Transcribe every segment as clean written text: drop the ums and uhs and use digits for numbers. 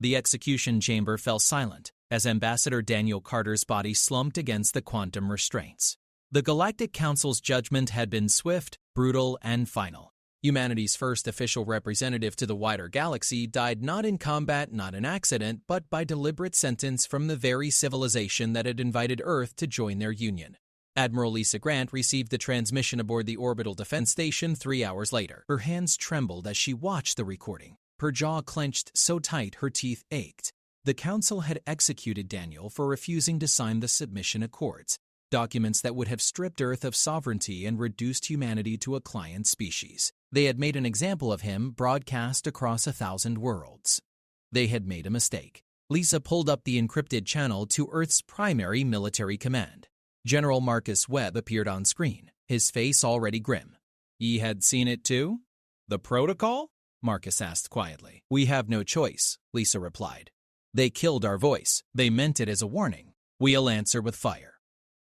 The execution chamber fell silent as Ambassador Daniel Carter's body slumped against the quantum restraints. The Galactic Council's judgment had been swift, brutal, and final. Humanity's first official representative to the wider galaxy died not in combat, not in accident, but by deliberate sentence from the very civilization that had invited Earth to join their union. Admiral Lisa Grant received the transmission aboard the Orbital Defense Station 3 hours later. Her hands trembled as she watched the recording. Her jaw clenched so tight her teeth ached. The Council had executed Daniel for refusing to sign the submission accords, documents that would have stripped Earth of sovereignty and reduced humanity to a client species. They had made an example of him broadcast across 1,000 worlds. They had made a mistake. Lisa pulled up the encrypted channel to Earth's primary military command. General Marcus Webb appeared on screen, his face already grim. "Ye had seen it too? The protocol?" Marcus asked quietly. "We have no choice," Lisa replied. "They killed our voice. They meant it as a warning. We'll answer with fire."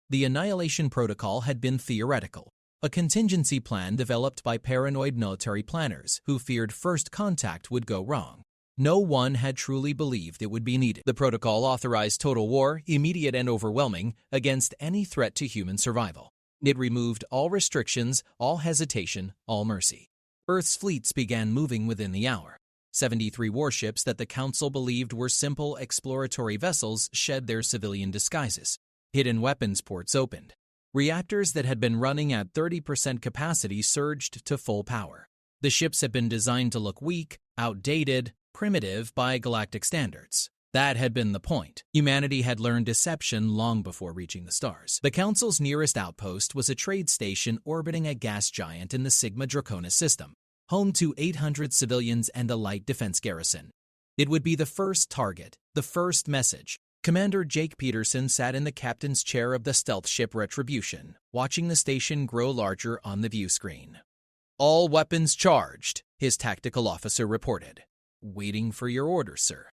The Annihilation Protocol had been theoretical, a contingency plan developed by paranoid military planners who feared first contact would go wrong. No one had truly believed it would be needed. The protocol authorized total war, immediate and overwhelming, against any threat to human survival. It removed all restrictions, all hesitation, all mercy. Earth's fleets began moving within the hour. 73 warships that the Council believed were simple exploratory vessels shed their civilian disguises. Hidden weapons ports opened. Reactors that had been running at 30% capacity surged to full power. The ships had been designed to look weak, outdated, primitive by galactic standards. That had been the point. Humanity had learned deception long before reaching the stars. The Council's nearest outpost was a trade station orbiting a gas giant in the Sigma Draconis system, home to 800 civilians and a light defense garrison. It would be the first target, the first message. Commander Jake Peterson sat in the captain's chair of the stealth ship Retribution, watching the station grow larger on the view screen. "All weapons charged," his tactical officer reported. "Waiting for your orders, sir."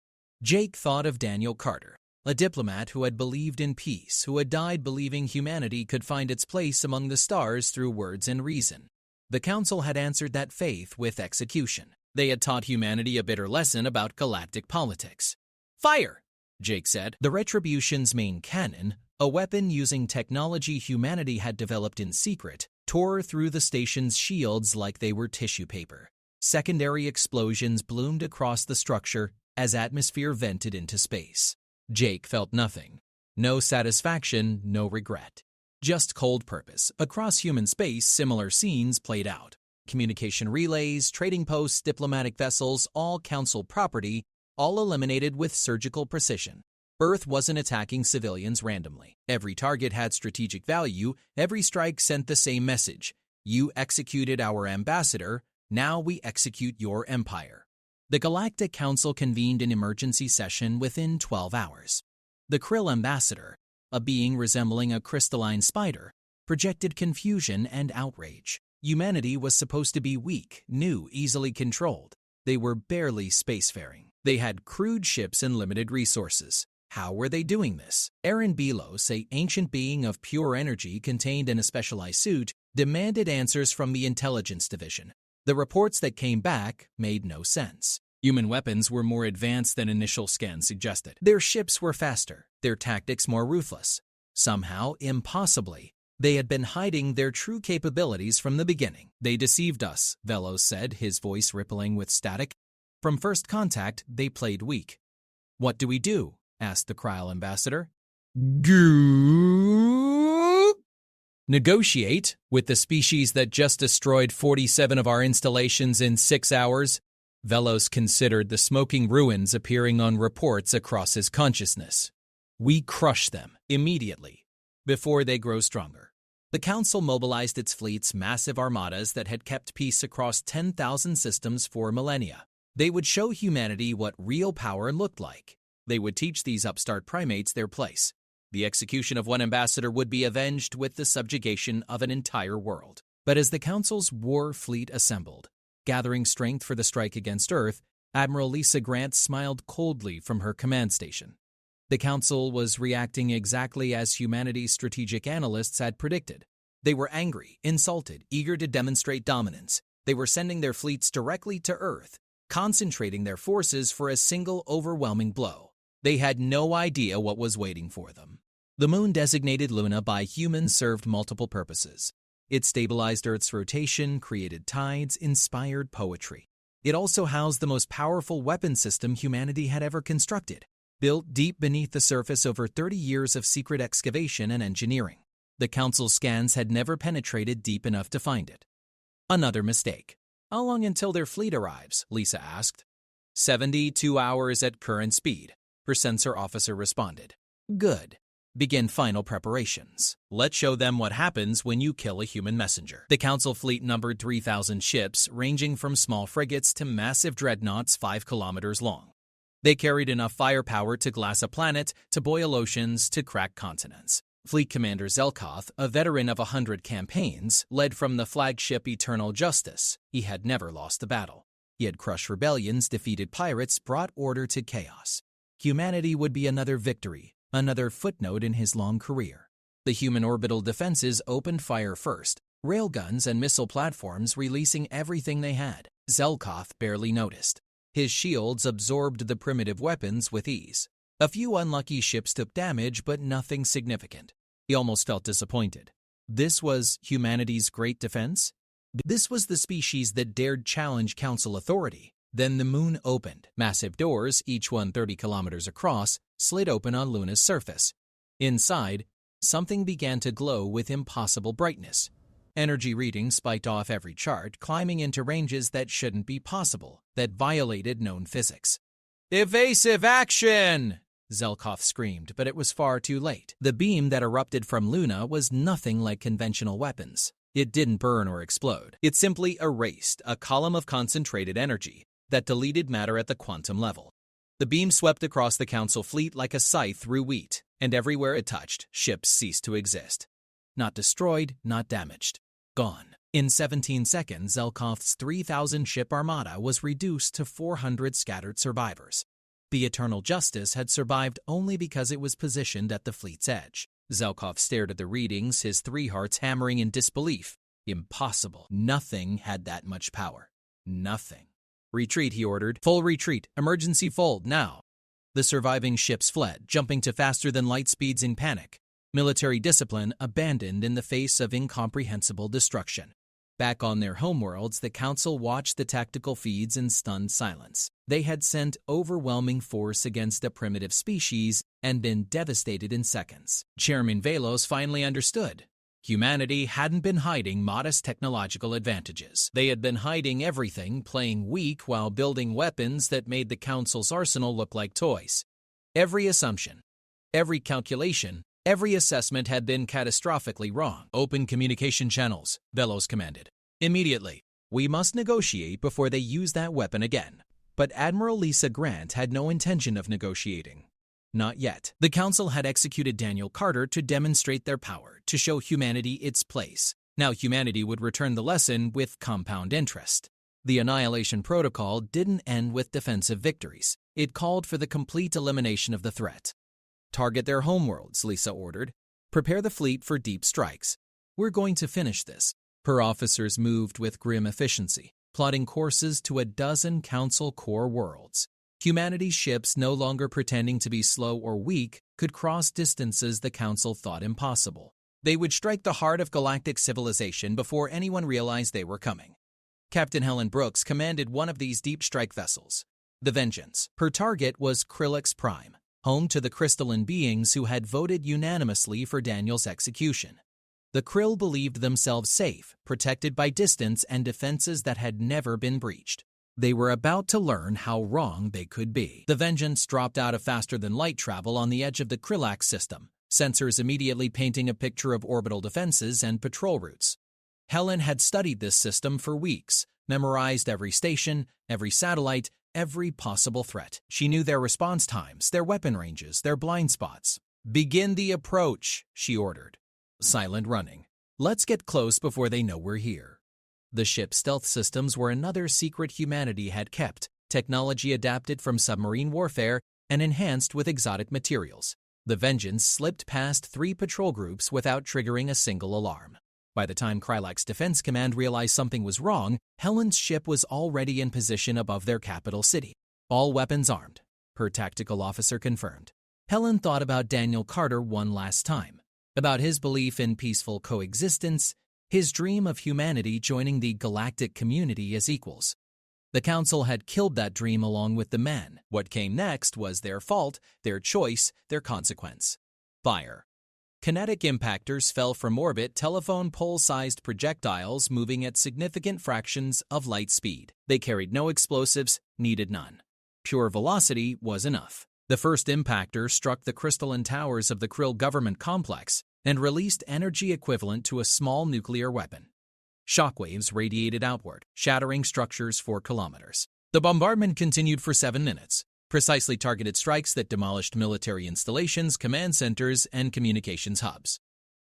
Jake thought of Daniel Carter, a diplomat who had believed in peace, who had died believing humanity could find its place among the stars through words and reason. The Council had answered that faith with execution. They had taught humanity a bitter lesson about galactic politics. "Fire!" Jake said. The Retribution's main cannon, a weapon using technology humanity had developed in secret, tore through the station's shields like they were tissue paper. Secondary explosions bloomed across the structure as atmosphere vented into space. Jake felt nothing. No satisfaction, no regret. Just cold purpose. Across human space, similar scenes played out. Communication relays, trading posts, diplomatic vessels, all Council property, all eliminated with surgical precision. Earth wasn't attacking civilians randomly. Every target had strategic value. Every strike sent the same message. You executed our ambassador. Now we execute your empire. The Galactic Council convened an emergency session within 12 hours. The Krill ambassador, a being resembling a crystalline spider, projected confusion and outrage. Humanity was supposed to be weak, new, easily controlled. They were barely spacefaring. They had crude ships and limited resources. How were they doing this? Aaron Belos, an ancient being of pure energy contained in a specialized suit, demanded answers from the Intelligence Division. The reports that came back made no sense. Human weapons were more advanced than initial scans suggested. Their ships were faster, their tactics more ruthless. Somehow, impossibly, they had been hiding their true capabilities from the beginning. "They deceived us," Velos said, his voice rippling with static. "From first contact, they played weak." "What do we do?" asked the Kryll ambassador. "Negotiate with the species that just destroyed 47 of our installations in 6 hours?" Velos considered the smoking ruins appearing on reports across his consciousness. "We crush them immediately, before they grow stronger." The Council mobilized its fleets, massive armadas that had kept peace across 10,000 systems for millennia. They would show humanity what real power looked like. They would teach these upstart primates their place. The execution of one ambassador would be avenged with the subjugation of an entire world. But as the Council's war fleet assembled, gathering strength for the strike against Earth, Admiral Lisa Grant smiled coldly from her command station. The Council was reacting exactly as humanity's strategic analysts had predicted. They were angry, insulted, eager to demonstrate dominance. They were sending their fleets directly to Earth, concentrating their forces for a single overwhelming blow. They had no idea what was waiting for them. The moon, designated Luna by humans, served multiple purposes. It stabilized Earth's rotation, created tides, inspired poetry. It also housed the most powerful weapon system humanity had ever constructed, built deep beneath the surface over 30 years of secret excavation and engineering. The Council's scans had never penetrated deep enough to find it. Another mistake. "How long until their fleet arrives?" Lisa asked. 72 hours at current speed, her sensor officer responded. "Good. Begin final preparations. Let's show them what happens when you kill a human messenger." The Council fleet numbered 3,000 ships, ranging from small frigates to massive dreadnoughts 5 kilometers long. They carried enough firepower to glass a planet, to boil oceans, to crack continents. Fleet Commander Zelkoth, a veteran of 100 campaigns, led from the flagship Eternal Justice. He had never lost a battle. He had crushed rebellions, defeated pirates, brought order to chaos. Humanity would be another victory, another footnote in his long career. The human orbital defenses opened fire first, railguns and missile platforms releasing everything they had. Zelkoth barely noticed. His shields absorbed the primitive weapons with ease. A few unlucky ships took damage, but nothing significant. He almost felt disappointed. This was humanity's great defense? This was the species that dared challenge Council authority. Then the moon opened. Massive doors, each one 30 kilometers across, slid open on Luna's surface. Inside, something began to glow with impossible brightness. Energy readings spiked off every chart, climbing into ranges that shouldn't be possible, that violated known physics. "Evasive action!" Zelkoth screamed, but it was far too late. The beam that erupted from Luna was nothing like conventional weapons. It didn't burn or explode. It simply erased a column of concentrated energy that deleted matter at the quantum level. The beam swept across the Council fleet like a scythe through wheat, and everywhere it touched, ships ceased to exist. Not destroyed, not damaged. Gone. In 17 seconds, Zelkoth's 3,000-ship armada was reduced to 400 scattered survivors. The Eternal Justice had survived only because it was positioned at the fleet's edge. Zelkoth stared at the readings, his 3 hearts hammering in disbelief. Impossible. Nothing had that much power. Nothing. "Retreat," he ordered. "Full retreat. Emergency fold, now." The surviving ships fled, jumping to faster-than-light speeds in panic. Military discipline abandoned in the face of incomprehensible destruction. Back on their homeworlds, the Council watched the tactical feeds in stunned silence. They had sent overwhelming force against a primitive species and been devastated in seconds. Chairman Velos finally understood. Humanity hadn't been hiding modest technological advantages. They had been hiding everything, playing weak while building weapons that made the Council's arsenal look like toys. Every assumption, every calculation, every assessment had been catastrophically wrong. "Open communication channels," Velos commanded. "Immediately. We must negotiate before they use that weapon again." But Admiral Lisa Grant had no intention of negotiating. Not yet. The Council had executed Daniel Carter to demonstrate their power, to show humanity its place. Now humanity would return the lesson with compound interest. The Annihilation Protocol didn't end with defensive victories. It called for the complete elimination of the threat. "Target their homeworlds," Lisa ordered. "Prepare the fleet for deep strikes. We're going to finish this." Her officers moved with grim efficiency, plotting courses to a dozen Council core worlds. Humanity's ships, no longer pretending to be slow or weak, could cross distances the Council thought impossible. They would strike the heart of galactic civilization before anyone realized they were coming. Captain Helen Brooks commanded one of these deep strike vessels, the Vengeance. Her target was Krillix Prime, home to the crystalline beings who had voted unanimously for Daniel's execution. The Krill believed themselves safe, protected by distance and defenses that had never been breached. They were about to learn how wrong they could be. The Vengeance dropped out of faster-than-light travel on the edge of the Krillax system, sensors immediately painting a picture of orbital defenses and patrol routes. Helen had studied this system for weeks, memorized every station, every satellite, every possible threat. She knew their response times, their weapon ranges, their blind spots. "Begin the approach," she ordered. Silent running. "Let's get close before they know we're here." The ship's stealth systems were another secret humanity had kept, technology adapted from submarine warfare and enhanced with exotic materials. The Vengeance slipped past 3 patrol groups without triggering a single alarm. By the time Krylak's Defense Command realized something was wrong, Helen's ship was already in position above their capital city. All weapons armed, her tactical officer confirmed. Helen thought about Daniel Carter one last time, about his belief in peaceful coexistence, his dream of humanity joining the galactic community as equals. The Council had killed that dream along with the men. What came next was their fault, their choice, their consequence. Fire. Kinetic impactors fell from orbit, telephone pole-sized projectiles moving at significant fractions of light speed. They carried no explosives, needed none. Pure velocity was enough. The first impactor struck the crystalline towers of the Krill government complex and released energy equivalent to a small nuclear weapon. Shockwaves radiated outward, shattering structures for kilometers. The bombardment continued for 7 minutes. Precisely targeted strikes that demolished military installations, command centers, and communications hubs.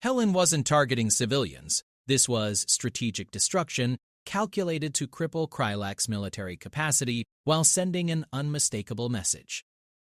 Helen wasn't targeting civilians. This was strategic destruction calculated to cripple Krylak's military capacity while sending an unmistakable message.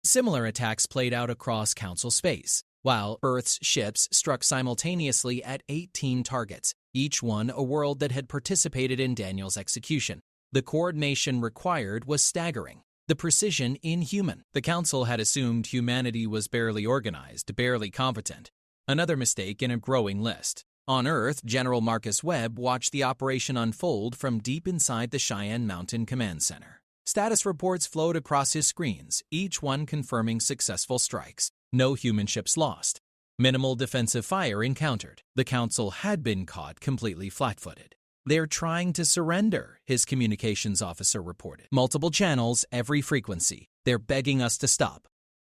Similar attacks played out across Council space, while Earth's ships struck simultaneously at 18 targets, each one a world that had participated in Daniel's execution. The coordination required was staggering. The precision inhuman. The Council had assumed humanity was barely organized, barely competent. Another mistake in a growing list. On Earth, General Marcus Webb watched the operation unfold from deep inside the Cheyenne Mountain Command Center. Status reports flowed across his screens, each one confirming successful strikes. No human ships lost. Minimal defensive fire encountered. The Council had been caught completely flat-footed. They're trying to surrender, his communications officer reported. Multiple channels, every frequency. They're begging us to stop.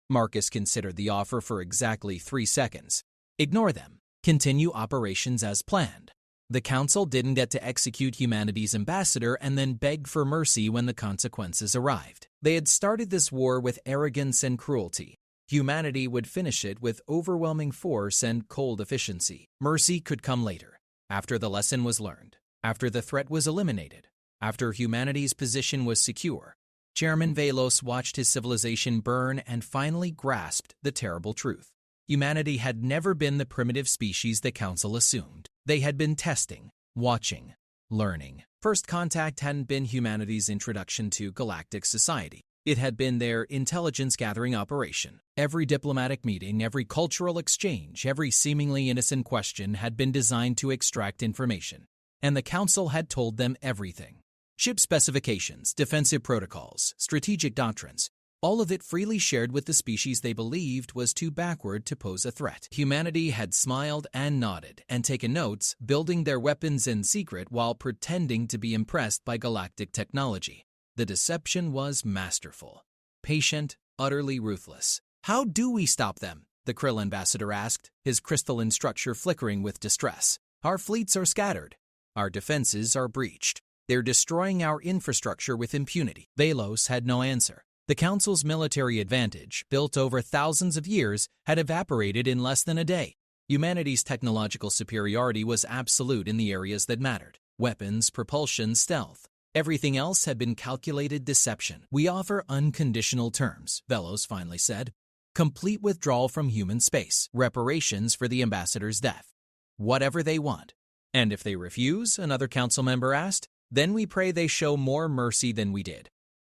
Marcus considered the offer for exactly 3 seconds. Ignore them. Continue operations as planned. The Council didn't get to execute humanity's ambassador and then beg for mercy when the consequences arrived. They had started this war with arrogance and cruelty. Humanity would finish it with overwhelming force and cold efficiency. Mercy could come later, after the lesson was learned. After the threat was eliminated, after humanity's position was secure, Chairman Velos watched his civilization burn and finally grasped the terrible truth. Humanity had never been the primitive species the Council assumed. They had been testing, watching, learning. First contact hadn't been humanity's introduction to galactic society. It had been their intelligence-gathering operation. Every diplomatic meeting, every cultural exchange, every seemingly innocent question had been designed to extract information. And the Council had told them everything. Ship specifications, defensive protocols, strategic doctrines, all of it freely shared with the species they believed was too backward to pose a threat. Humanity had smiled and nodded and taken notes, building their weapons in secret while pretending to be impressed by galactic technology. The deception was masterful, patient, utterly ruthless. How do we stop them? The Krill ambassador asked, his crystalline structure flickering with distress. Our fleets are scattered. Our defenses are breached. They're destroying our infrastructure with impunity. Velos had no answer. The Council's military advantage, built over thousands of years, had evaporated in less than a day. Humanity's technological superiority was absolute in the areas that mattered. Weapons, propulsion, stealth. Everything else had been calculated deception. We offer unconditional terms, Velos finally said. Complete withdrawal from human space. Reparations for the ambassador's death. Whatever they want. And if they refuse, another council member asked, then we pray they show more mercy than we did.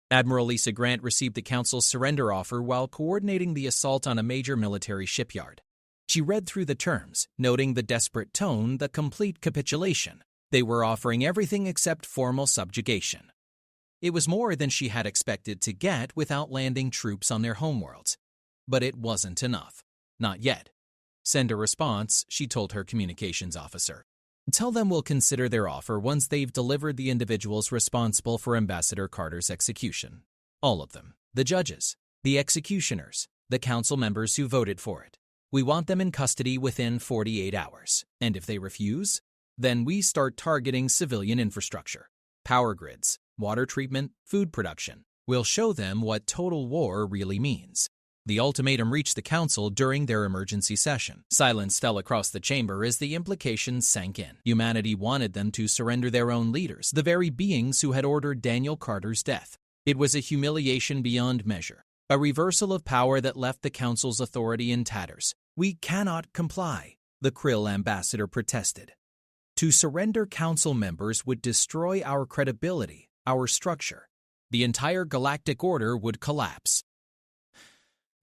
Admiral Lisa Grant received the council's surrender offer while coordinating the assault on a major military shipyard. She read through the terms, noting the desperate tone, the complete capitulation. They were offering everything except formal subjugation. It was more than she had expected to get without landing troops on their homeworlds. But it wasn't enough. Not yet. Send a response, she told her communications officer. Tell them we'll consider their offer once they've delivered the individuals responsible for Ambassador Carter's execution. All of them. The judges, the executioners, the council members who voted for it. We want them in custody within 48 hours. And if they refuse, then we start targeting civilian infrastructure, power grids, water treatment, food production. We'll show them what total war really means. The ultimatum reached the council during their emergency session. Silence fell across the chamber as the implications sank in. Humanity wanted them to surrender their own leaders, the very beings who had ordered Daniel Carter's death. It was a humiliation beyond measure, a reversal of power that left the council's authority in tatters. We cannot comply, the Krill ambassador protested. To surrender council members would destroy our credibility, our structure. The entire galactic order would collapse.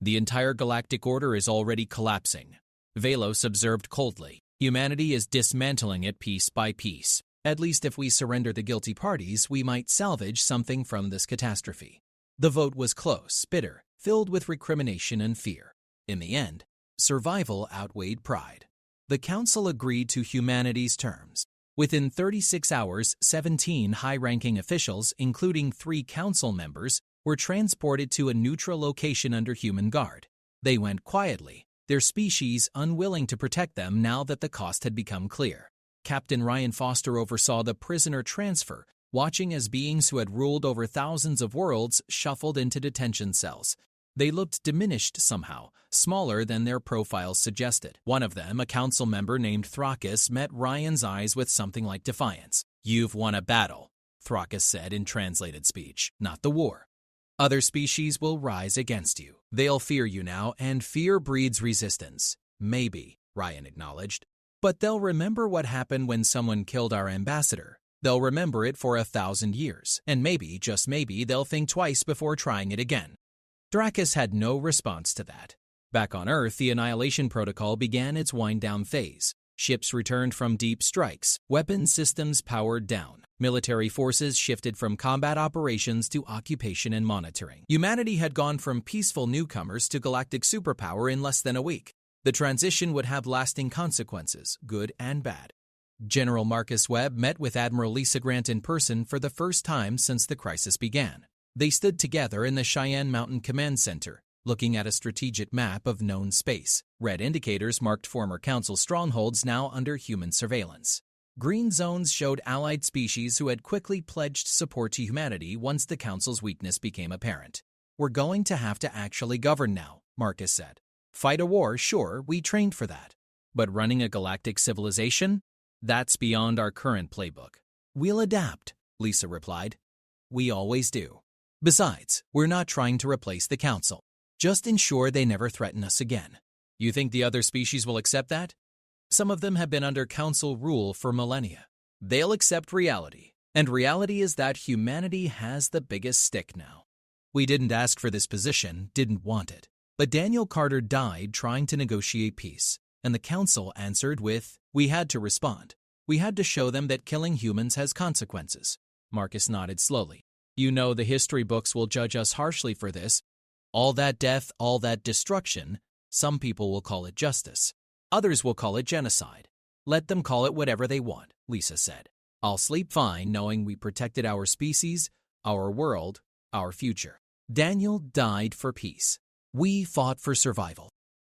The entire galactic order is already collapsing, Velos observed coldly. Humanity is dismantling it piece by piece. At least if we surrender the guilty parties, we might salvage something from this catastrophe. The vote was close, bitter, filled with recrimination and fear. In the end, survival outweighed pride. The council agreed to humanity's terms. Within 36 hours, 17 high-ranking officials, including 3 council members, were transported to a neutral location under human guard. They went quietly, their species unwilling to protect them now that the cost had become clear. Captain Ryan Foster oversaw the prisoner transfer, watching as beings who had ruled over thousands of worlds shuffled into detention cells. They looked diminished somehow, smaller than their profiles suggested. One of them, a council member named Thrakus, met Ryan's eyes with something like defiance. "You've won a battle," Thrakus said in translated speech, "not the war. Other species will rise against you. They'll fear you now, and fear breeds resistance." "Maybe," Ryan acknowledged. "But they'll remember what happened when someone killed our ambassador. They'll remember it for 1,000 years, and maybe, just maybe, they'll think twice before trying it again." Thrakus had no response to that. Back on Earth, the Annihilation Protocol began its wind-down phase. Ships returned from deep strikes, weapon systems powered down. Military forces shifted from combat operations to occupation and monitoring. Humanity had gone from peaceful newcomers to galactic superpower in less than a week. The transition would have lasting consequences, good and bad. General Marcus Webb met with Admiral Lisa Grant in person for the first time since the crisis began. They stood together in the Cheyenne Mountain Command Center, looking at a strategic map of known space. Red indicators marked former Council strongholds now under human surveillance. Green zones showed allied species who had quickly pledged support to humanity once the Council's weakness became apparent. "We're going to have to actually govern now," Marcus said. "Fight a war, sure, we trained for that. But running a galactic civilization? That's beyond our current playbook." "We'll adapt," Lisa replied. "We always do. Besides, we're not trying to replace the Council. Just ensure they never threaten us again." "You think the other species will accept that?" "Some of them have been under Council rule for millennia. They'll accept reality, and reality is that humanity has the biggest stick now. We didn't ask for this position, didn't want it. But Daniel Carter died trying to negotiate peace, and the Council answered with, we had to respond. We had to show them that killing humans has consequences." Marcus nodded slowly. "You know the history books will judge us harshly for this. All that death, all that destruction, some people will call it justice. Others will call it genocide. Let them call it whatever they want," Lisa said. "I'll sleep fine knowing we protected our species, our world, our future." Daniel died for peace. We fought for survival.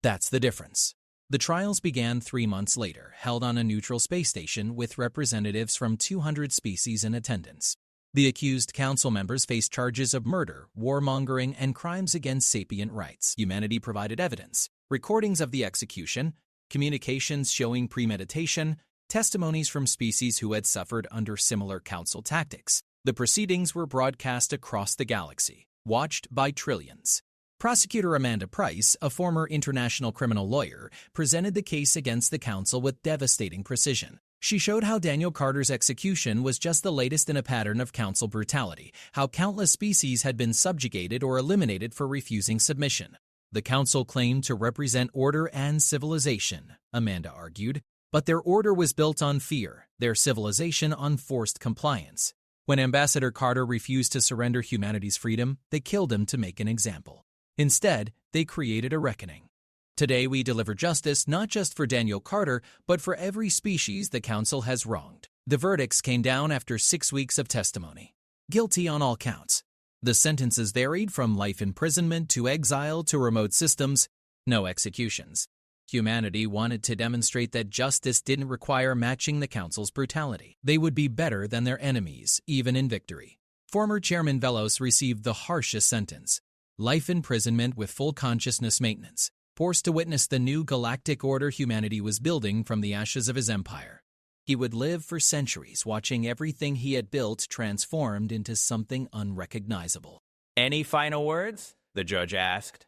That's the difference. The trials began 3 months later, held on a neutral space station with representatives from 200 species in attendance. The accused council members faced charges of murder, warmongering, and crimes against sapient rights. Humanity provided evidence, recordings of the execution, communications showing premeditation, testimonies from species who had suffered under similar council tactics. The proceedings were broadcast across the galaxy, watched by trillions. Prosecutor Amanda Price, a former international criminal lawyer, presented the case against the council with devastating precision. She showed how Daniel Carter's execution was just the latest in a pattern of council brutality, how countless species had been subjugated or eliminated for refusing submission. The council claimed to represent order and civilization, Amanda argued, but their order was built on fear, their civilization on forced compliance. When Ambassador Carter refused to surrender humanity's freedom, they killed him to make an example. Instead, they created a reckoning. Today we deliver justice not just for Daniel Carter, but for every species the Council has wronged. The verdicts came down after 6 weeks of testimony. Guilty on all counts. The sentences varied from life imprisonment to exile to remote systems, no executions. Humanity wanted to demonstrate that justice didn't require matching the Council's brutality. They would be better than their enemies, even in victory. Former Chairman Velos received the harshest sentence: life imprisonment with full consciousness maintenance, forced to witness the new galactic order humanity was building from the ashes of his empire. He would live for centuries watching everything he had built transformed into something unrecognizable. "Any final words?" the judge asked.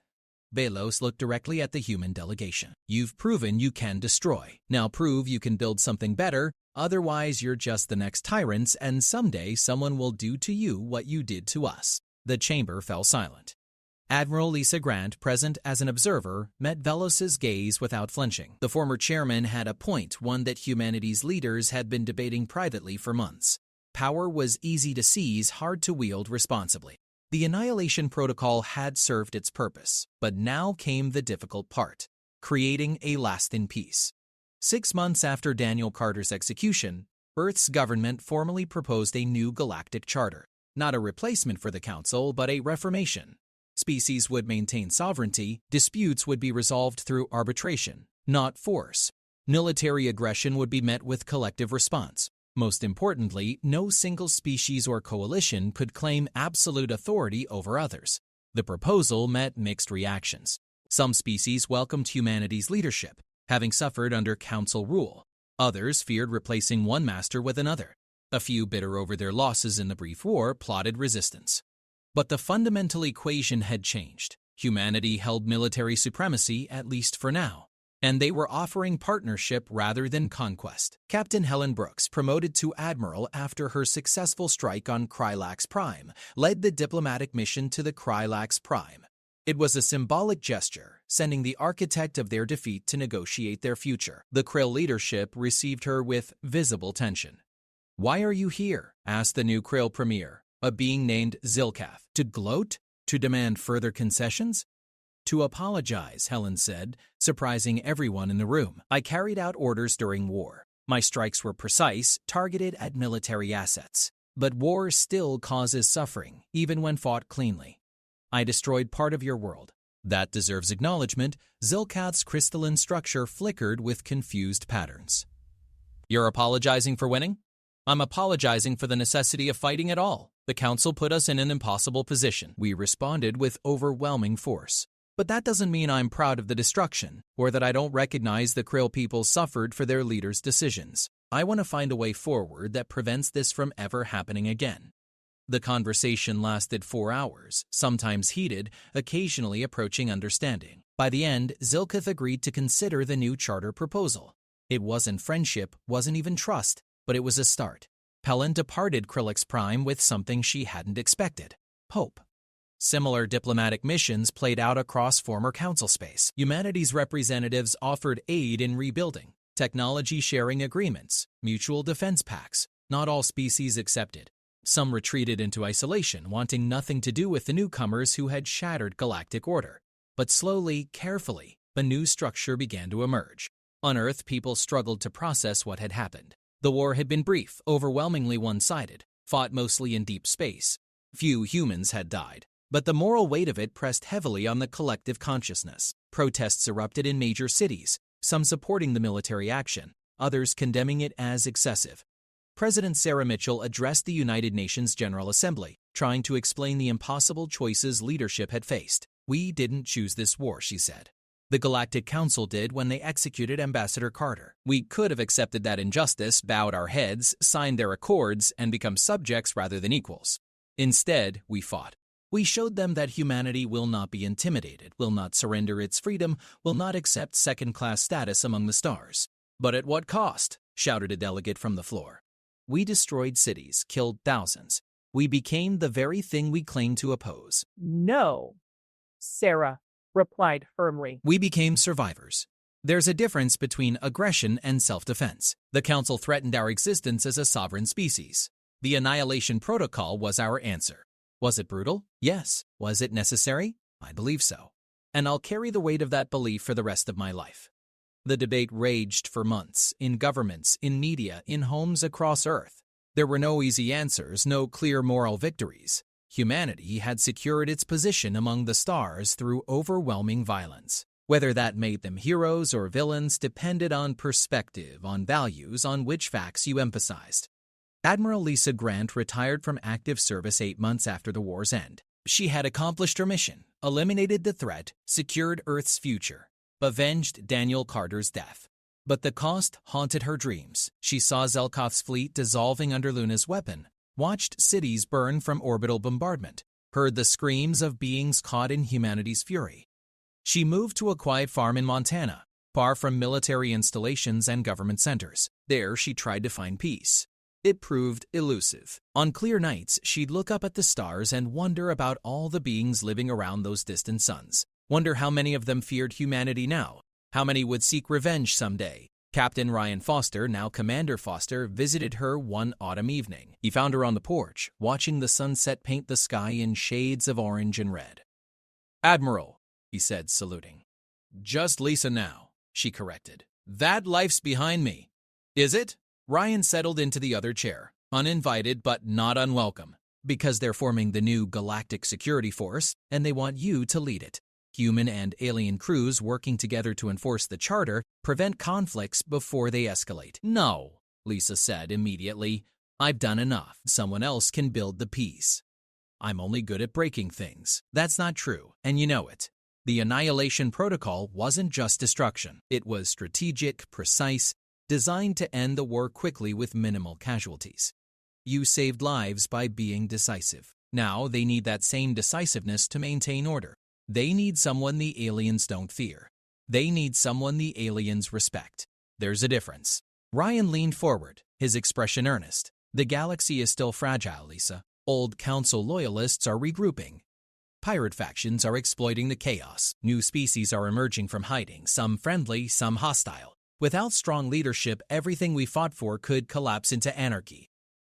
Belos looked directly at the human delegation. You've proven you can destroy. Now prove you can build something better, otherwise you're just the next tyrants and someday someone will do to you what you did to us. The chamber fell silent. Admiral Lisa Grant, present as an observer, met Velos's gaze without flinching. The former chairman had a point, one that humanity's leaders had been debating privately for months. Power was easy to seize, hard to wield responsibly. The Annihilation Protocol had served its purpose, but now came the difficult part, creating a lasting peace. 6 months after Daniel Carter's execution, Earth's government formally proposed a new galactic charter. Not a replacement for the Council, but a reformation. Species would maintain sovereignty, disputes would be resolved through arbitration, not force. Military aggression would be met with collective response. Most importantly, no single species or coalition could claim absolute authority over others. The proposal met mixed reactions. Some species welcomed humanity's leadership, having suffered under council rule. Others feared replacing one master with another. A few, bitter over their losses in the brief war, plotted resistance. But the fundamental equation had changed. Humanity held military supremacy, at least for now. And they were offering partnership rather than conquest. Captain Helen Brooks, promoted to admiral after her successful strike on Krylax Prime, led the diplomatic mission to the Krylax Prime. It was a symbolic gesture, sending the architect of their defeat to negotiate their future. The Krill leadership received her with visible tension. "Why are you here?" asked the new Krill premier, a being named Zilkath. "To gloat? To demand further concessions?" "To apologize," Helen said, surprising everyone in the room. "I carried out orders during war. My strikes were precise, targeted at military assets. But war still causes suffering, even when fought cleanly. I destroyed part of your world." "That deserves acknowledgement." Zilkath's crystalline structure flickered with confused patterns. "You're apologizing for winning?" "I'm apologizing for the necessity of fighting at all. The Council put us in an impossible position. We responded with overwhelming force. But that doesn't mean I'm proud of the destruction, or that I don't recognize the Krill people suffered for their leaders' decisions. I want to find a way forward that prevents this from ever happening again." The conversation lasted 4 hours, sometimes heated, occasionally approaching understanding. By the end, Zilkath agreed to consider the new charter proposal. It wasn't friendship, wasn't even trust, but it was a start. Helen departed Krylax Prime with something she hadn't expected: hope. Similar diplomatic missions played out across former council space. Humanity's representatives offered aid in rebuilding, technology sharing agreements, mutual defense pacts. Not all species accepted. Some retreated into isolation, wanting nothing to do with the newcomers who had shattered galactic order. But slowly, carefully, a new structure began to emerge. On Earth, people struggled to process what had happened. The war had been brief, overwhelmingly one-sided, fought mostly in deep space. Few humans had died. But the moral weight of it pressed heavily on the collective consciousness. Protests erupted in major cities, some supporting the military action, others condemning it as excessive. President Sarah Mitchell addressed the United Nations General Assembly, trying to explain the impossible choices leadership had faced. "We didn't choose this war," she said. "The Galactic Council did when they executed Ambassador Carter. We could have accepted that injustice, bowed our heads, signed their accords, and become subjects rather than equals. Instead, we fought. We showed them that humanity will not be intimidated, will not surrender its freedom, will not accept second-class status among the stars." "But at what cost?" shouted a delegate from the floor. "We destroyed cities, killed thousands. We became the very thing we claimed to oppose." "No," Sarah replied firmly. "We became survivors. There's a difference between aggression and self-defense. The Council threatened our existence as a sovereign species. The Annihilation Protocol was our answer. Was it brutal? Yes. Was it necessary? I believe so. And I'll carry the weight of that belief for the rest of my life." The debate raged for months, in governments, in media, in homes across Earth. There were no easy answers, no clear moral victories. Humanity had secured its position among the stars through overwhelming violence. Whether that made them heroes or villains depended on perspective, on values, on which facts you emphasized. Admiral Lisa Grant retired from active service 8 months after the war's end. She had accomplished her mission, eliminated the threat, secured Earth's future, avenged Daniel Carter's death. But the cost haunted her dreams. She saw Zelkoth's fleet dissolving under Luna's weapon, watched cities burn from orbital bombardment, heard the screams of beings caught in humanity's fury. She moved to a quiet farm in Montana, far from military installations and government centers. There, she tried to find peace. It proved elusive. On clear nights, she'd look up at the stars and wonder about all the beings living around those distant suns. Wonder how many of them feared humanity now, how many would seek revenge someday. Captain Ryan Foster, now Commander Foster, visited her one autumn evening. He found her on the porch, watching the sunset paint the sky in shades of orange and red. "Admiral," he said, saluting. "Just Lisa now," she corrected. "That life's behind me." "Is it?" Ryan settled into the other chair, uninvited but not unwelcome, because they're forming the new Galactic Security Force, and they want you to lead it. Human and alien crews working together to enforce the charter, prevent conflicts before they escalate. "No," Lisa said immediately. "I've done enough. Someone else can build the peace. I'm only good at breaking things." That's not true, and you know it. The Annihilation Protocol wasn't just destruction. It was strategic, precise, designed to end the war quickly with minimal casualties. You saved lives by being decisive. Now they need that same decisiveness to maintain order. They need someone the aliens don't fear. They need someone the aliens respect. There's a difference. Ryan leaned forward, his expression earnest. "The galaxy is still fragile, Lisa. Old Council loyalists are regrouping. Pirate factions are exploiting the chaos. New species are emerging from hiding, some friendly, some hostile. Without strong leadership, everything we fought for could collapse into anarchy."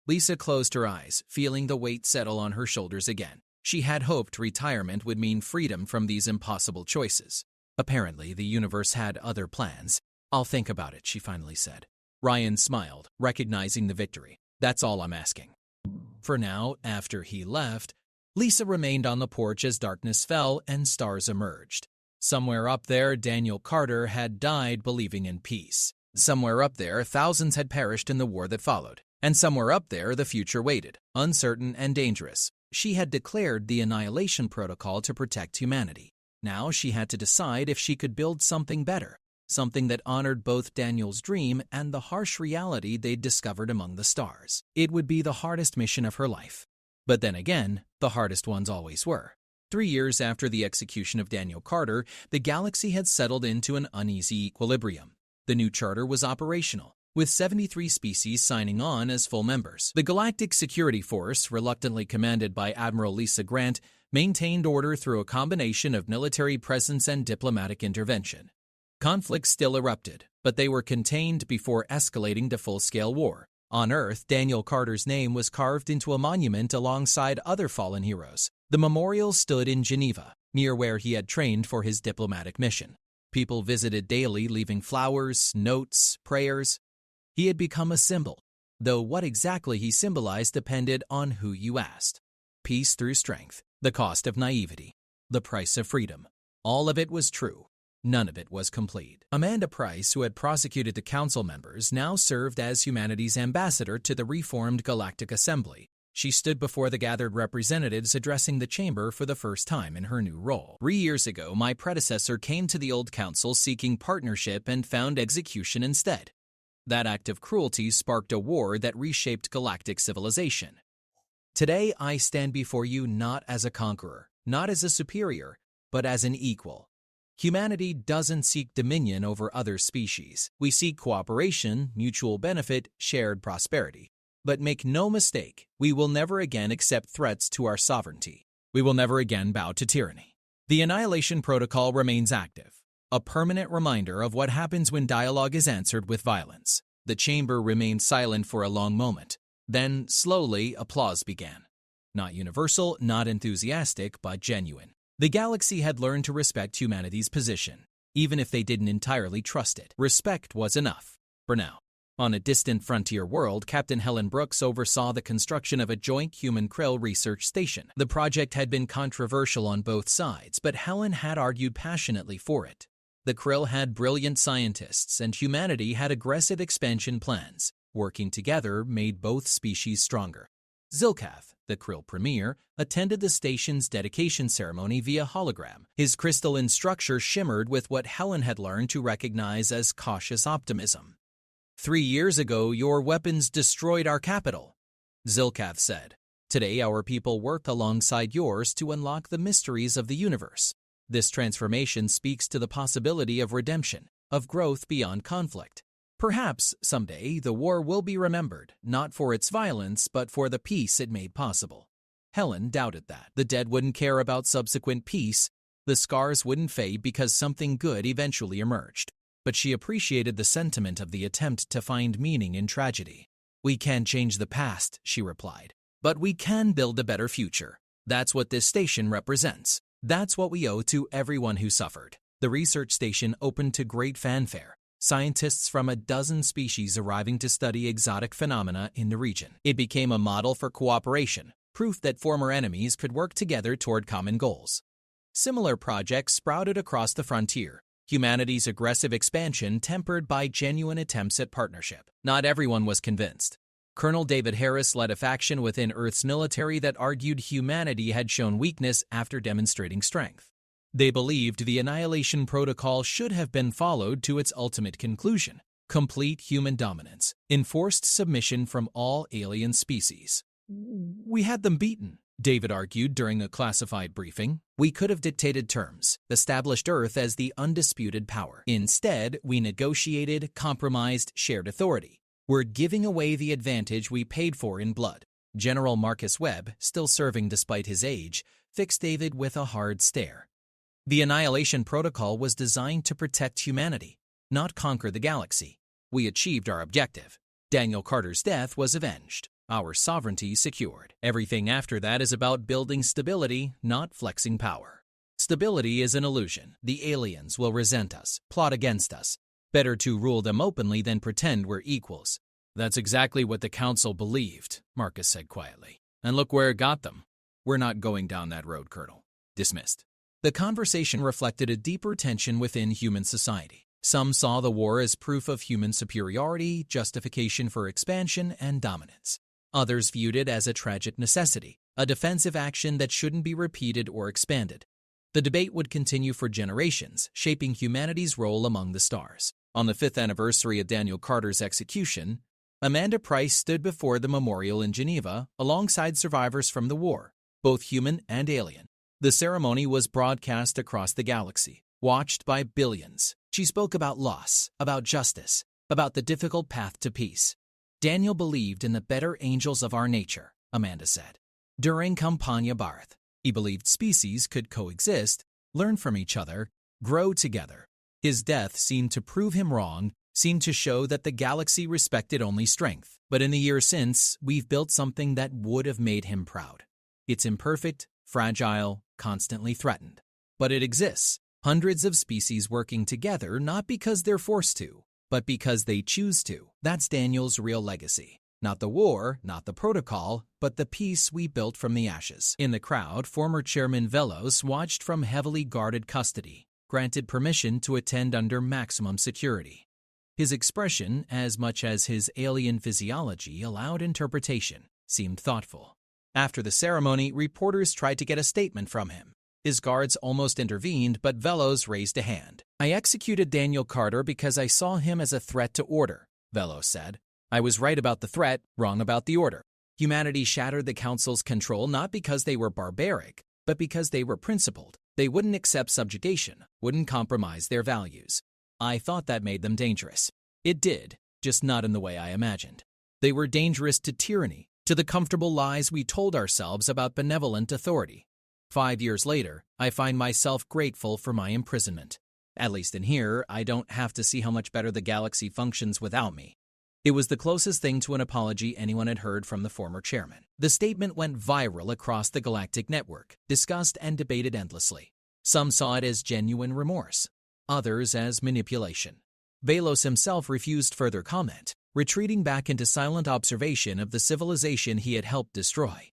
Lisa closed her eyes, feeling the weight settle on her shoulders again. She had hoped retirement would mean freedom from these impossible choices. Apparently, the universe had other plans. "I'll think about it," she finally said. Ryan smiled, recognizing the victory. "That's all I'm asking." For now, after he left, Lisa remained on the porch as darkness fell and stars emerged. Somewhere up there, Daniel Carter had died believing in peace. Somewhere up there, thousands had perished in the war that followed. And somewhere up there, the future waited, uncertain and dangerous. She had declared the Annihilation Protocol to protect humanity. Now she had to decide if she could build something better, something that honored both Daniel's dream and the harsh reality they'd discovered among the stars. It would be the hardest mission of her life. But then again, the hardest ones always were. 3 years after the execution of Daniel Carter, the galaxy had settled into an uneasy equilibrium. The new charter was operational, with 73 species signing on as full members. The Galactic Security Force, reluctantly commanded by Admiral Lisa Grant, maintained order through a combination of military presence and diplomatic intervention. Conflicts still erupted, but they were contained before escalating to full-scale war. On Earth, Daniel Carter's name was carved into a monument alongside other fallen heroes. The memorial stood in Geneva, near where he had trained for his diplomatic mission. People visited daily, leaving flowers, notes, prayers. He had become a symbol, though what exactly he symbolized depended on who you asked. Peace through strength, the cost of naivety, the price of freedom. All of it was true. None of it was complete. Amanda Price, who had prosecuted the council members, now served as humanity's ambassador to the reformed Galactic Assembly. She stood before the gathered representatives addressing the chamber for the first time in her new role. 3 years ago, my predecessor came to the old council seeking partnership and found execution instead. That act of cruelty sparked a war that reshaped galactic civilization. Today, I stand before you not as a conqueror, not as a superior, but as an equal. Humanity doesn't seek dominion over other species. We seek cooperation, mutual benefit, shared prosperity. But make no mistake, we will never again accept threats to our sovereignty. We will never again bow to tyranny. The Annihilation Protocol remains active, a permanent reminder of what happens when dialogue is answered with violence. The chamber remained silent for a long moment. Then, slowly, applause began. Not universal, not enthusiastic, but genuine. The galaxy had learned to respect humanity's position, even if they didn't entirely trust it. Respect was enough, for now. On a distant frontier world, Captain Helen Brooks oversaw the construction of a joint human-krill research station. The project had been controversial on both sides, but Helen had argued passionately for it. The krill had brilliant scientists, and humanity had aggressive expansion plans. Working together made both species stronger. Zilkath, the krill premier, attended the station's dedication ceremony via hologram. His crystalline structure shimmered with what Helen had learned to recognize as cautious optimism. 3 years ago, your weapons destroyed our capital, Zilkath said. Today, our people work alongside yours to unlock the mysteries of the universe. This transformation speaks to the possibility of redemption, of growth beyond conflict. Perhaps, someday, the war will be remembered, not for its violence, but for the peace it made possible. Helen doubted that. The dead wouldn't care about subsequent peace. The scars wouldn't fade because something good eventually emerged. But she appreciated the sentiment of the attempt to find meaning in tragedy. "We can't change the past," she replied, "but we can build a better future. That's what this station represents. That's what we owe to everyone who suffered." The research station opened to great fanfare, scientists from a dozen species arriving to study exotic phenomena in the region. It became a model for cooperation, proof that former enemies could work together toward common goals. Similar projects sprouted across the frontier, humanity's aggressive expansion tempered by genuine attempts at partnership. Not everyone was convinced. Colonel David Harris led a faction within Earth's military that argued humanity had shown weakness after demonstrating strength. They believed the Annihilation Protocol should have been followed to its ultimate conclusion: complete human dominance, enforced submission from all alien species. "We had them beaten," David argued during a classified briefing. "We could have dictated terms, established Earth as the undisputed power. Instead, we negotiated, compromised, shared authority. We're giving away the advantage we paid for in blood." General Marcus Webb, still serving despite his age, fixed David with a hard stare. The Annihilation Protocol was designed to protect humanity, not conquer the galaxy. We achieved our objective. Daniel Carter's death was avenged. Our sovereignty secured. Everything after that is about building stability, not flexing power. Stability is an illusion. The aliens will resent us, plot against us. Better to rule them openly than pretend we're equals. "That's exactly what the Council believed," Marcus said quietly. "And look where it got them." "We're not going down that road, Colonel." Dismissed. The conversation reflected a deeper tension within human society. Some saw the war as proof of human superiority, justification for expansion and dominance. Others viewed it as a tragic necessity, a defensive action that shouldn't be repeated or expanded. The debate would continue for generations, shaping humanity's role among the stars. On the 5th anniversary of Daniel Carter's execution, Amanda Price stood before the memorial in Geneva alongside survivors from the war, both human and alien. The ceremony was broadcast across the galaxy, watched by billions. She spoke about loss, about justice, about the difficult path to peace. "Daniel believed in the better angels of our nature," Amanda said. "During Campania Barth, he believed species could coexist, learn from each other, grow together. His death seemed to prove him wrong, seemed to show that the galaxy respected only strength. But in the years since, we've built something that would have made him proud. It's imperfect, fragile, constantly threatened. But it exists. Hundreds of species working together not because they're forced to, but because they choose to. That's Daniel's real legacy. Not the war, not the protocol, but the peace we built from the ashes." In the crowd, former Chairman Velos watched from heavily guarded custody, granted permission to attend under maximum security. His expression, as much as his alien physiology allowed interpretation, seemed thoughtful. After the ceremony, reporters tried to get a statement from him. His guards almost intervened, but Velos raised a hand. "I executed Daniel Carter because I saw him as a threat to order," Velos said. "I was right about the threat, wrong about the order. Humanity shattered the Council's control not because they were barbaric, but because they were principled. They wouldn't accept subjugation, wouldn't compromise their values. I thought that made them dangerous. It did, just not in the way I imagined. They were dangerous to tyranny, to the comfortable lies we told ourselves about benevolent authority. 5 years later, I find myself grateful for my imprisonment. At least in here, I don't have to see how much better the galaxy functions without me." It was the closest thing to an apology anyone had heard from the former chairman. The statement went viral across the galactic network, discussed and debated endlessly. Some saw it as genuine remorse, others as manipulation. Velos himself refused further comment, retreating back into silent observation of the civilization he had helped destroy.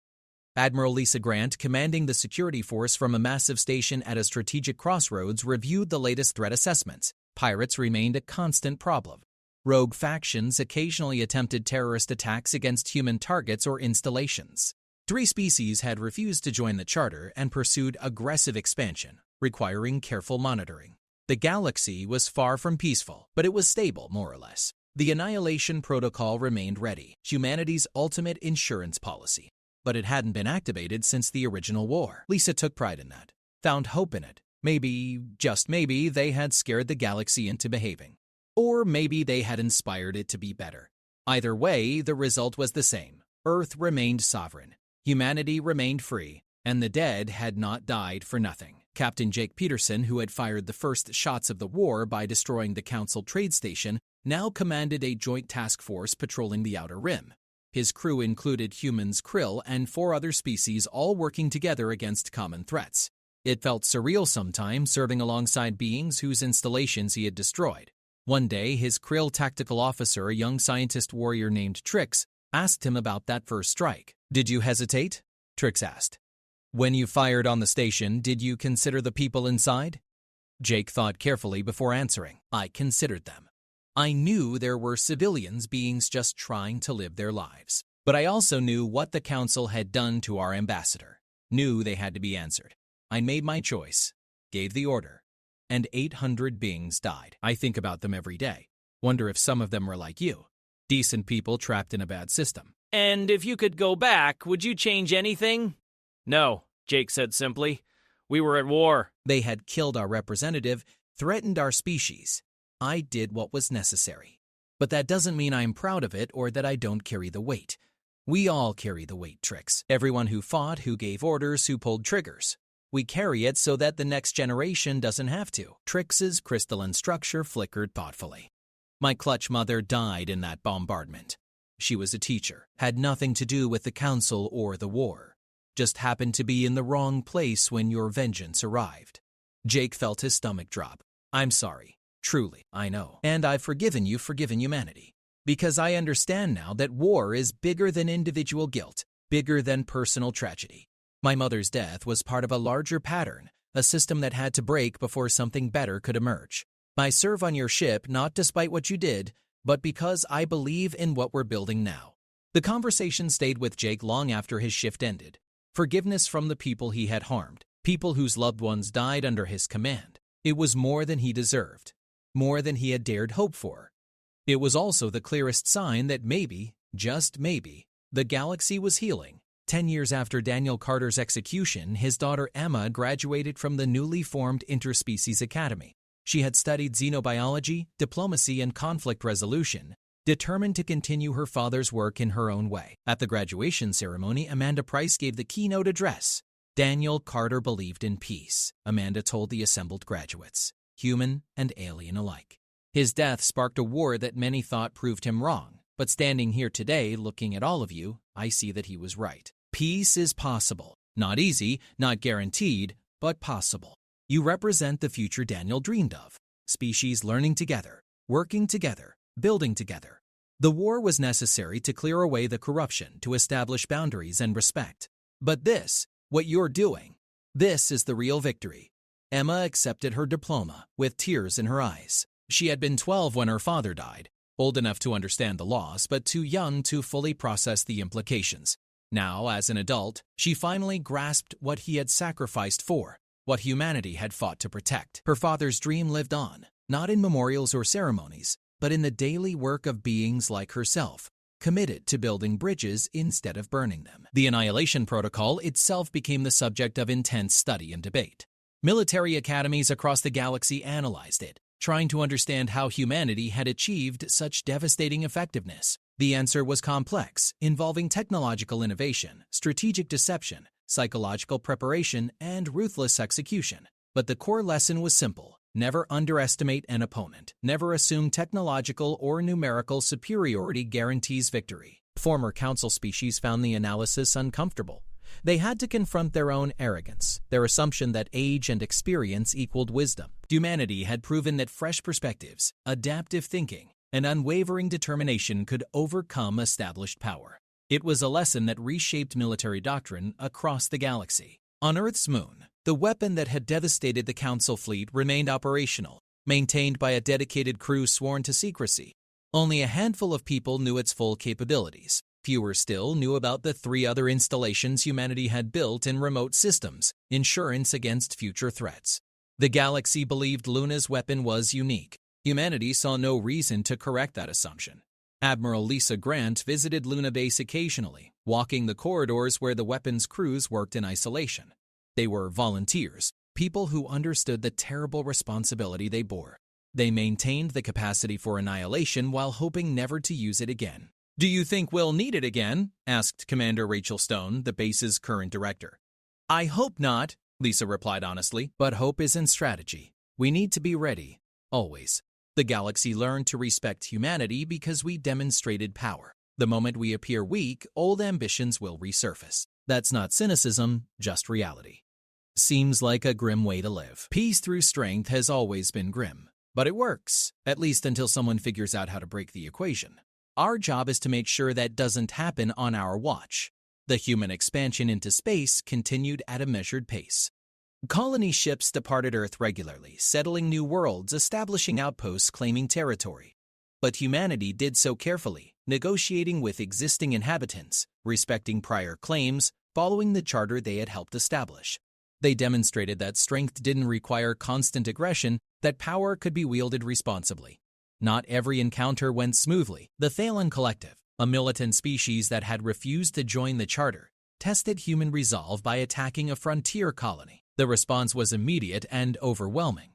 Admiral Lisa Grant, commanding the security force from a massive station at a strategic crossroads, reviewed the latest threat assessments. Pirates remained a constant problem. Rogue factions occasionally attempted terrorist attacks against human targets or installations. 3 species had refused to join the charter and pursued aggressive expansion, requiring careful monitoring. The galaxy was far from peaceful, but it was stable, more or less. The Annihilation Protocol remained ready, humanity's ultimate insurance policy. But it hadn't been activated since the original war. Lisa took pride in that, found hope in it. Maybe, just maybe, they had scared the galaxy into behaving. Or maybe they had inspired it to be better. Either way, the result was the same. Earth remained sovereign, humanity remained free, and the dead had not died for nothing. Captain Jake Peterson, who had fired the first shots of the war by destroying the Council trade station, now commanded a joint task force patrolling the Outer Rim. His crew included humans, krill, and 4 other species, all working together against common threats. It felt surreal sometimes, serving alongside beings whose installations he had destroyed. One day, his krill tactical officer, a young scientist warrior named Trix, asked him about that first strike. "Did you hesitate?" Trix asked. "When you fired on the station, did you consider the people inside?" Jake thought carefully before answering. "I considered them. I knew there were civilians, beings just trying to live their lives. But I also knew what the Council had done to our ambassador. Knew they had to be answered. I made my choice, gave the order, and 800 beings died. I think about them every day. Wonder if some of them were like you. Decent people trapped in a bad system." "And if you could go back, would you change anything?" "No," Jake said simply. "We were at war." They had killed our representative, threatened our species. I did what was necessary. But that doesn't mean I'm proud of it or that I don't carry the weight. We all carry the weight, Trix. Everyone who fought, who gave orders, who pulled triggers. We carry it so that the next generation doesn't have to. Trix's crystalline structure flickered thoughtfully. My clutch mother died in that bombardment. She was a teacher, had nothing to do with the Council or the war. Just happened to be in the wrong place when your vengeance arrived. Jake felt his stomach drop. I'm sorry. Truly, I know. And I've forgiven you for giving humanity. Because I understand now that war is bigger than individual guilt, bigger than personal tragedy. My mother's death was part of a larger pattern, a system that had to break before something better could emerge. I serve on your ship not despite what you did, but because I believe in what we're building now. The conversation stayed with Jake long after his shift ended. Forgiveness from the people he had harmed, people whose loved ones died under his command. It was more than he deserved. More than he had dared hope for. It was also the clearest sign that maybe, just maybe, the galaxy was healing. 10 years after Daniel Carter's execution, his daughter Emma graduated from the newly formed Interspecies Academy. She had studied xenobiology, diplomacy, and conflict resolution, determined to continue her father's work in her own way. At the graduation ceremony, Amanda Price gave the keynote address. Daniel Carter believed in peace, Amanda told the assembled graduates. Human and alien alike. His death sparked a war that many thought proved him wrong, but standing here today, looking at all of you, I see that he was right. Peace is possible. Not easy, not guaranteed, but possible. You represent the future Daniel dreamed of. Species learning together, working together, building together. The war was necessary to clear away the corruption, to establish boundaries and respect. But this, what you're doing, this is the real victory. Emma accepted her diploma with tears in her eyes. She had been 12 when her father died, old enough to understand the loss, but too young to fully process the implications. Now, as an adult, she finally grasped what he had sacrificed for, what humanity had fought to protect. Her father's dream lived on, not in memorials or ceremonies, but in the daily work of beings like herself, committed to building bridges instead of burning them. The Annihilation Protocol itself became the subject of intense study and debate. Military academies across the galaxy analyzed it, trying to understand how humanity had achieved such devastating effectiveness. The answer was complex, involving technological innovation, strategic deception, psychological preparation, and ruthless execution. But the core lesson was simple. Never underestimate an opponent. Never assume technological or numerical superiority guarantees victory. Former Council species found the analysis uncomfortable. They had to confront their own arrogance, their assumption that age and experience equaled wisdom. Humanity had proven that fresh perspectives, adaptive thinking, and unwavering determination could overcome established power. It was a lesson that reshaped military doctrine across the galaxy. On Earth's moon, the weapon that had devastated the Council fleet remained operational, maintained by a dedicated crew sworn to secrecy. Only a handful of people knew its full capabilities. Fewer still knew about the 3 other installations humanity had built in remote systems, insurance against future threats. The galaxy believed Luna's weapon was unique. Humanity saw no reason to correct that assumption. Admiral Lisa Grant visited Luna Base occasionally, walking the corridors where the weapons crews worked in isolation. They were volunteers, people who understood the terrible responsibility they bore. They maintained the capacity for annihilation while hoping never to use it again. "Do you think we'll need it again?" asked Commander Rachel Stone, the base's current director. "I hope not," Lisa replied honestly, "but hope isn't strategy. We need to be ready, always." The galaxy learned to respect humanity because we demonstrated power. The moment we appear weak, old ambitions will resurface. That's not cynicism, just reality. Seems like a grim way to live. Peace through strength has always been grim. But it works, at least until someone figures out how to break the equation. Our job is to make sure that doesn't happen on our watch. The human expansion into space continued at a measured pace. Colony ships departed Earth regularly, settling new worlds, establishing outposts, claiming territory. But humanity did so carefully, negotiating with existing inhabitants, respecting prior claims, following the charter they had helped establish. They demonstrated that strength didn't require constant aggression, that power could be wielded responsibly. Not every encounter went smoothly. The Thalen Collective, a militant species that had refused to join the charter, tested human resolve by attacking a frontier colony. The response was immediate and overwhelming.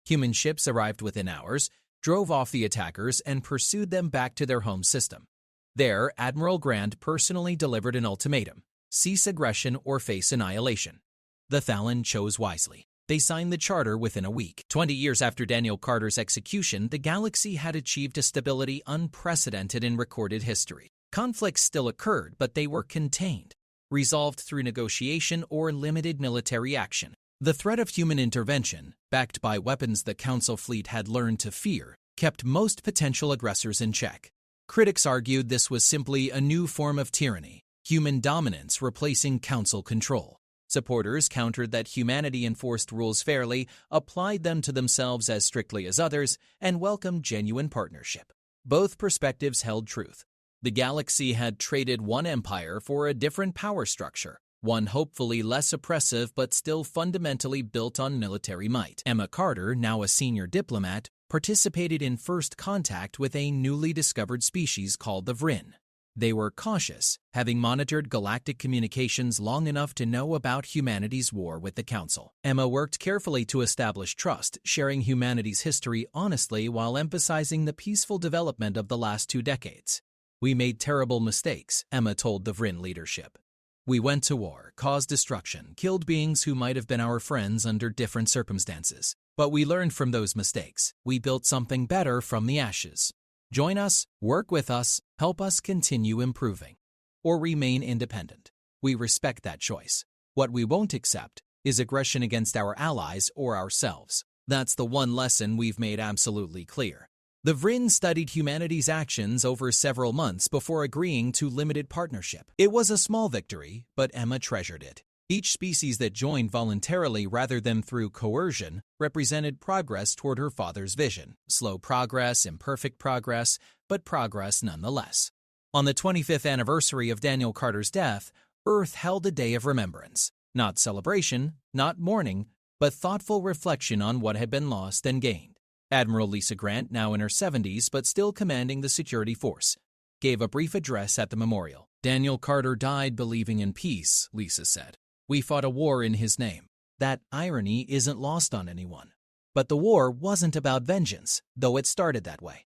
Human ships arrived within hours, drove off the attackers, and pursued them back to their home system. There, Admiral Grant personally delivered an ultimatum: cease aggression or face annihilation. The Thalen chose wisely. They signed the charter within a week. 20 years after Daniel Carter's execution, the galaxy had achieved a stability unprecedented in recorded history. Conflicts still occurred, but they were contained, resolved through negotiation or limited military action. The threat of human intervention, backed by weapons the Council fleet had learned to fear, kept most potential aggressors in check. Critics argued this was simply a new form of tyranny, human dominance replacing Council control. Supporters countered that humanity enforced rules fairly, applied them to themselves as strictly as others, and welcomed genuine partnership. Both perspectives held truth. The galaxy had traded one empire for a different power structure, one hopefully less oppressive but still fundamentally built on military might. Emma Carter, now a senior diplomat, participated in first contact with a newly discovered species called the Vryn. They were cautious, having monitored galactic communications long enough to know about humanity's war with the Council. Emma worked carefully to establish trust, sharing humanity's history honestly while emphasizing the peaceful development of the last 2 decades. "We made terrible mistakes," Emma told the Vryn leadership. "We went to war, caused destruction, killed beings who might have been our friends under different circumstances. But we learned from those mistakes. We built something better from the ashes. Join us, work with us, help us continue improving, or remain independent. We respect that choice. What we won't accept is aggression against our allies or ourselves." That's the one lesson we've made absolutely clear. The Vryn studied humanity's actions over several months before agreeing to limited partnership. It was a small victory, but Emma treasured it. Each species that joined voluntarily rather than through coercion represented progress toward her father's vision. Slow progress, imperfect progress, but progress nonetheless. On the 25th anniversary of Daniel Carter's death, Earth held a day of remembrance. Not celebration, not mourning, but thoughtful reflection on what had been lost and gained. Admiral Lisa Grant, now in her 70s but still commanding the security force, gave a brief address at the memorial. "Daniel Carter died believing in peace," Lisa said. "We fought a war in his name. That irony isn't lost on anyone. But the war wasn't about vengeance, though it started that way.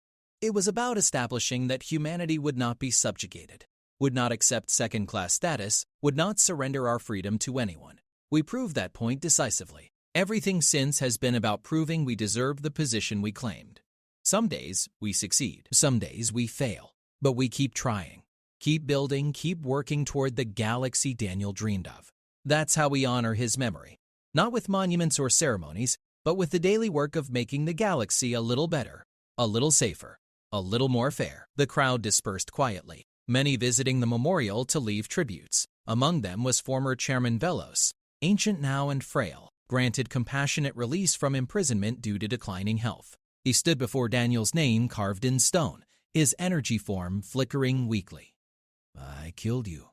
It was about establishing that humanity would not be subjugated, would not accept second-class status, would not surrender our freedom to anyone. We proved that point decisively. Everything since has been about proving we deserve the position we claimed. Some days we succeed, some days we fail, but we keep trying, keep building, keep working toward the galaxy Daniel dreamed of. That's how we honor his memory, not with monuments or ceremonies, but with the daily work of making the galaxy a little better, a little safer, a little more fair." The crowd dispersed quietly, many visiting the memorial to leave tributes. Among them was former Chairman Velos, ancient now and frail, granted compassionate release from imprisonment due to declining health. He stood before Daniel's name carved in stone, his energy form flickering weakly. "I killed you,"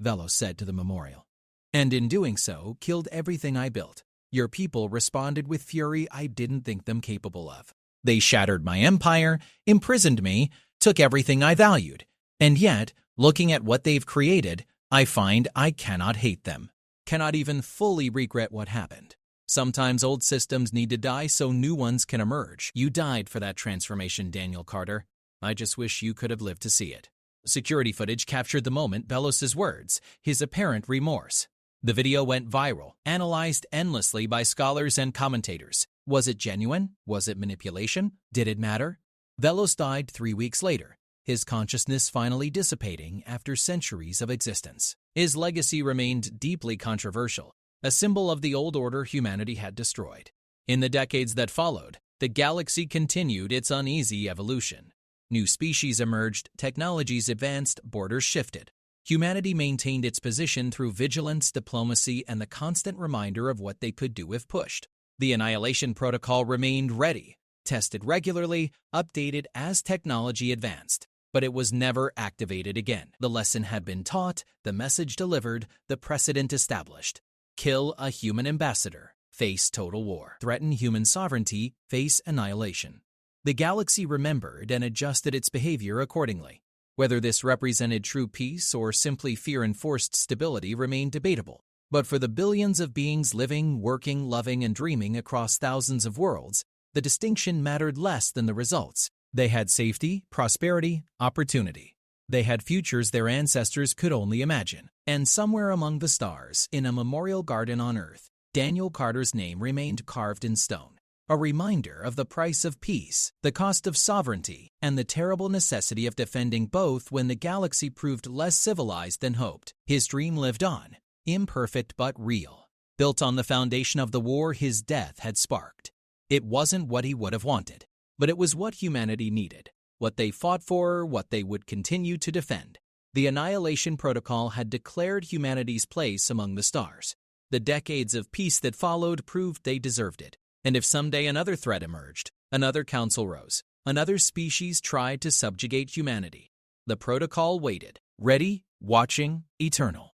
Velos said to the memorial. "And in doing so, killed everything I built. Your people responded with fury I didn't think them capable of. They shattered my empire, imprisoned me, took everything I valued. And yet, looking at what they've created, I find I cannot hate them, cannot even fully regret what happened. Sometimes old systems need to die so new ones can emerge. You died for that transformation, Daniel Carter. I just wish you could have lived to see it. Security footage captured the moment Belos's words, his apparent remorse. The video went viral, analyzed endlessly by scholars and commentators. Was it genuine? Was it manipulation? Did it matter? Velos died 3 weeks later, his consciousness finally dissipating after centuries of existence. His legacy remained deeply controversial, a symbol of the old order humanity had destroyed. In the decades that followed, the galaxy continued its uneasy evolution. New species emerged, technologies advanced, borders shifted. Humanity maintained its position through vigilance, diplomacy, and the constant reminder of what they could do if pushed. The Annihilation Protocol remained ready, tested regularly, updated as technology advanced. But it was never activated again. The lesson had been taught, the message delivered, the precedent established. Kill a human ambassador, face total war. Threaten human sovereignty, face annihilation. The galaxy remembered and adjusted its behavior accordingly. Whether this represented true peace or simply fear-enforced stability remained debatable. But for the billions of beings living, working, loving, and dreaming across thousands of worlds, the distinction mattered less than the results. They had safety, prosperity, opportunity. They had futures their ancestors could only imagine. And somewhere among the stars, in a memorial garden on Earth, Daniel Carter's name remained carved in stone. A reminder of the price of peace, the cost of sovereignty, and the terrible necessity of defending both when the galaxy proved less civilized than hoped. His dream lived on, imperfect but real. Built on the foundation of the war his death had sparked. It wasn't what he would have wanted, but it was what humanity needed, what they fought for, what they would continue to defend. The Annihilation Protocol had declared humanity's place among the stars. The decades of peace that followed proved they deserved it. And if someday another threat emerged, another council rose, another species tried to subjugate humanity, the protocol waited, ready, watching, eternal.